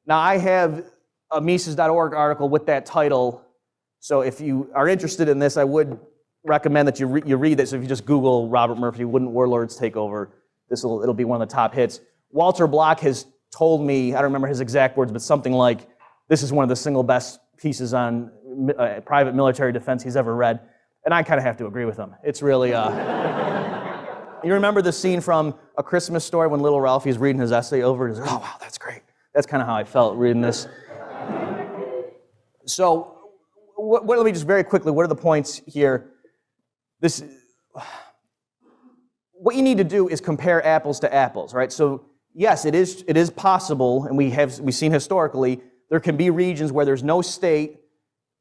Now, I have a Mises.org article with that title, so if you are interested in this, I would recommend that you read this. So if you just Google Robert Murphy, Wouldn't Warlords Take Over? It'll be one of the top hits. Walter Block has told me, I don't remember his exact words, but something like, this is one of the single best pieces on private military defense he's ever read. And I kind of have to agree with him. It's really, you remember the scene from A Christmas Story when little Ralphie's reading his essay over? He's like, oh, wow, that's great. That's kind of how I felt reading this. So, let me just very quickly, what are the points here? What you need to do is compare apples to apples, right? So, yes, it is possible, and we've seen historically, there can be regions where there's no state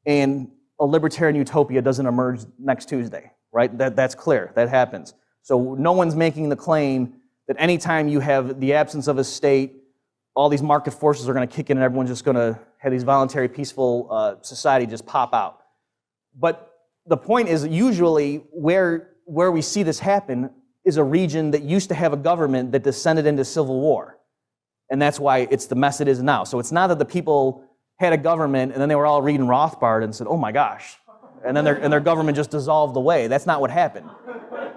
and a libertarian utopia doesn't emerge next Tuesday, right? That's clear, that happens. So no one's making the claim that anytime you have the absence of a state, all these market forces are going to kick in and everyone's just going to have these voluntary, peaceful society just pop out. But the point is usually where we see this happen is a region that used to have a government that descended into civil war. And that's why it's the mess it is now. So it's not that the people had a government and then they were all reading Rothbard and said, oh my gosh, and then their government just dissolved away. That's not what happened.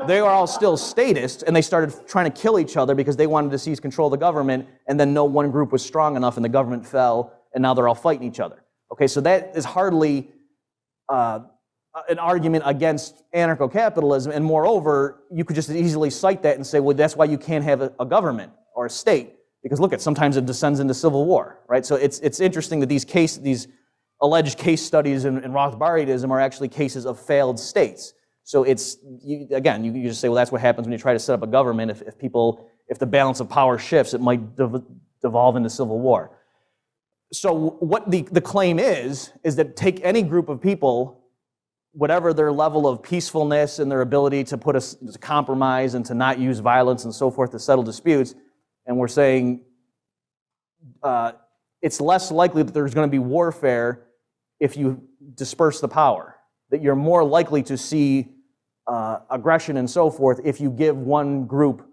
They were all still statists, and they started trying to kill each other because they wanted to seize control of the government, and then no one group was strong enough, and the government fell, and now they're all fighting each other. Okay, so that is hardly an argument against anarcho-capitalism, and moreover, you could just easily cite that and say, well, that's why you can't have a government or a state, because look, sometimes it descends into civil war, right? So it's interesting that these alleged case studies in Rothbardism are actually cases of failed states. So you just say, well, that's what happens when you try to set up a government. If the balance of power shifts, it might devolve into civil war. So what the claim is that take any group of people, whatever their level of peacefulness and their ability to put a compromise and to not use violence and so forth to settle disputes, and we're saying it's less likely that there's going to be warfare if you disperse the power, that you're more likely to see aggression and so forth if you give one group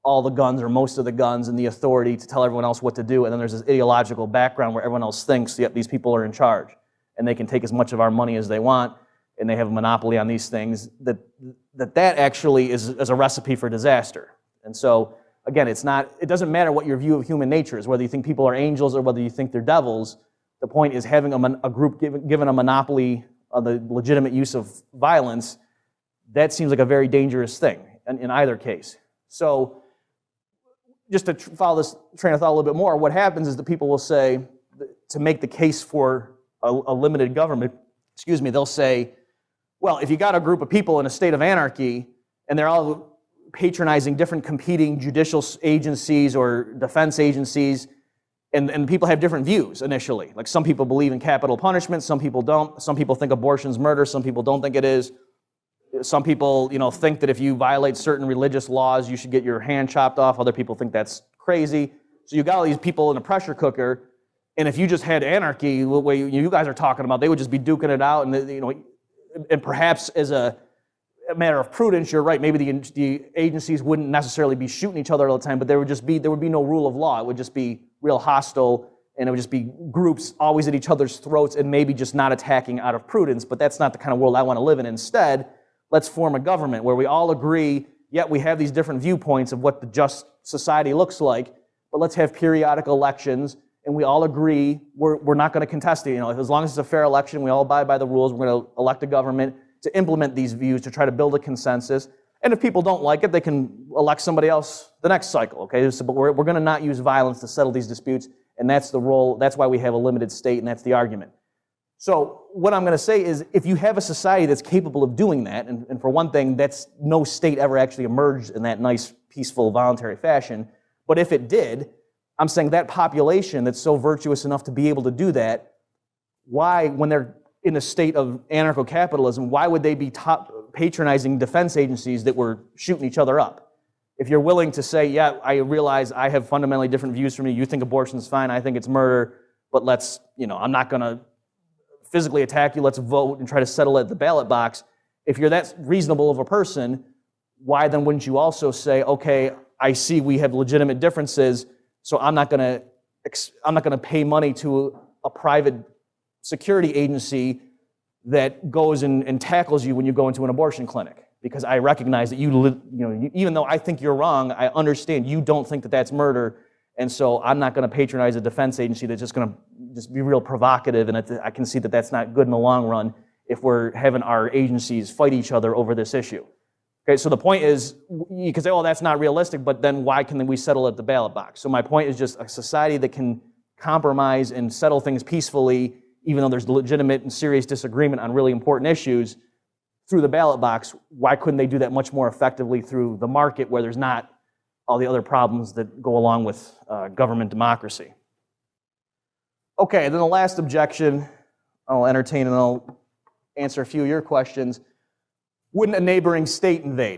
all the guns or most of the guns and the authority to tell everyone else what to do, and then there's this ideological background where everyone else thinks, yep, these people are in charge, and they can take as much of our money as they want, and they have a monopoly on these things, that actually is a recipe for disaster. And so, again, it doesn't matter what your view of human nature is, whether you think people are angels or whether you think they're devils. The point is having a group given a monopoly on the legitimate use of violence, that seems like a very dangerous thing in either case. So just to follow this train of thought a little bit more, what happens is that people will say, to make the case for a limited government, they'll say, well, if you got a group of people in a state of anarchy and they're all patronizing different competing judicial agencies or defense agencies, and people have different views initially. Like some people believe in capital punishment, some people don't. Some people think abortion's murder, some people don't think it is. Some people, think that if you violate certain religious laws, you should get your hand chopped off. Other people think that's crazy. So you got all these people in a pressure cooker, and if you just had anarchy, the way you guys are talking about, they would just be duking it out, and perhaps as a matter of prudence, you're right. Maybe the agencies wouldn't necessarily be shooting each other all the time, but there would be no rule of law. It would just be real hostile, and it would just be groups always at each other's throats, and maybe just not attacking out of prudence. But that's not the kind of world I want to live in. Instead, let's form a government where we all agree, yet we have these different viewpoints of what the just society looks like, but let's have periodic elections, and we all agree we're not going to contest it. As long as it's a fair election, we all abide by the rules, we're going to elect a government to implement these views, to try to build a consensus. And if people don't like it, they can elect somebody else the next cycle, okay? So, but we're going to not use violence to settle these disputes, and that's the role, that's why we have a limited state, and that's the argument. So what I'm going to say is, if you have a society that's capable of doing that, and for one thing, no state ever actually emerged in that nice, peaceful, voluntary fashion, but if it did, I'm saying that population that's so virtuous enough to be able to do that, why, when they're in a state of anarcho-capitalism, why would they be patronizing defense agencies that were shooting each other up? If you're willing to say, yeah, I realize I have fundamentally different views from you, you think abortion's fine, I think it's murder, but I'm not going to physically attack you, let's vote and try to settle it at the ballot box. If you're that reasonable of a person, why then wouldn't you also say, okay, I see we have legitimate differences, so I'm not going to I'm not going to pay money to a private security agency that goes and tackles you when you go into an abortion clinic, because I recognize that even though I think you're wrong, I understand you don't think that that's murder, and so I'm not going to patronize a defense agency that's just going to just be real provocative, and I can see that that's not good in the long run if we're having our agencies fight each other over this issue. Okay, so the point is, you can say, oh, that's not realistic, but then why can we settle at the ballot box? So my point is just a society that can compromise and settle things peacefully, even though there's legitimate and serious disagreement on really important issues, through the ballot box. Why couldn't they do that much more effectively through the market, where there's not all the other problems that go along with government democracy? Okay, then the last objection I'll entertain, and I'll answer a few of your questions. Wouldn't a neighboring state invade?